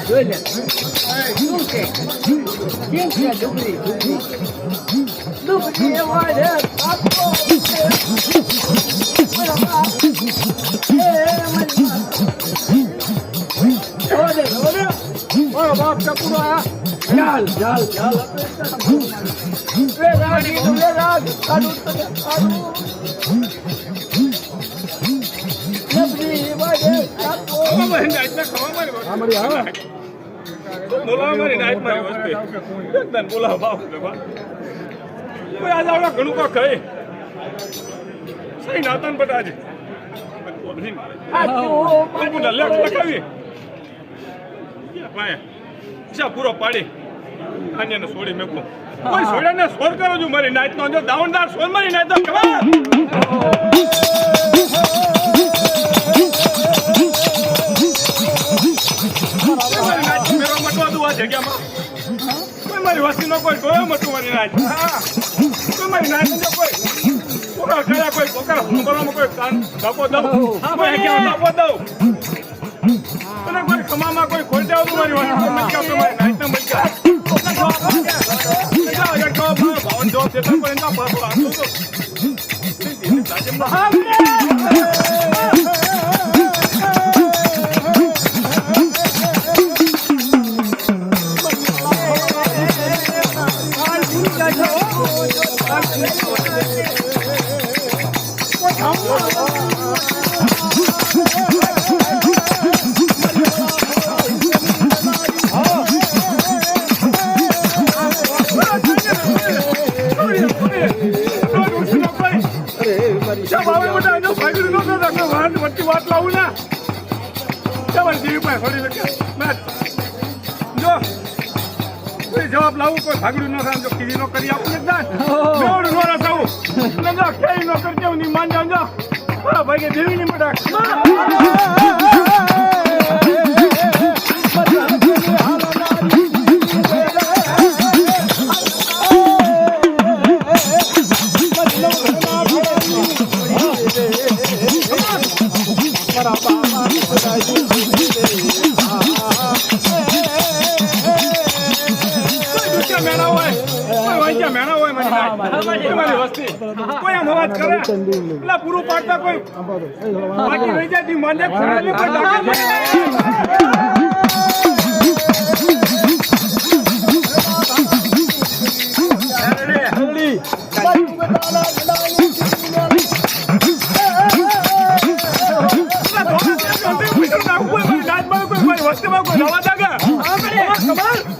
જોઈ લે શું છે કેમ છે ડુબરી ડુબરી એવા રે આપો મારો બાપ ચપુડો આ ચાલ ચાલ ચાલ રે રાગી રે રાગ કાડુ કાડુ ડુબરી વાગે આપો અમારી નાઈટમાં ખવા મારી અમારી હા બોલાવા મારી નાઈટમાં વસ્તી એકદમ બોલાવા બાપ કોઈ આજ આવડા ઘણું કો કહે સહી નાતન બટાજે આ લેખ લખાવી ભાઈ ચા પૂરો પાડી આને છોડી મેકું કોઈ છોડ્યાને સોર કરો છું મારી નાઈટ નો જો દાવણદાર સોર મારી નાઈટ નો ખબર મારી નાઈટ મેરો મટવા દઉં આ જગ્યામાં કોઈ મારી વસ્તી નો કોઈ ગયો મટું મારી નાઈટ કોઈ મારી નાઈટ નો કોઈ પોકાર કર્યા કોઈ પોકાર હુંકરામાં કોઈ કાન બાપો દઉં કોઈ ક્યાં બાપો દઉં અને કોઈ ખમામાં કોઈ ખોલતા આવતું મારી વાત મત કાવ તો મારી નાઈટ મત કાવ ભાવન જોબ દેતા પણ એના પાછો આવતો વાત લાવું ને જો કોઈ જવાબ લાવું કોઈ ભાગડું ન થાય જો કીધી નો કરી આપું એકદમ મેવડું નો રસાવું કઈ નો કરી દેવું ની માન જાવ ભાઈ કે દેવી ની મટાક પૂરું પાડતા કોઈ બાકી રહી જાય મને વસ્તીમાં કોઈ નવા જાગા ખબર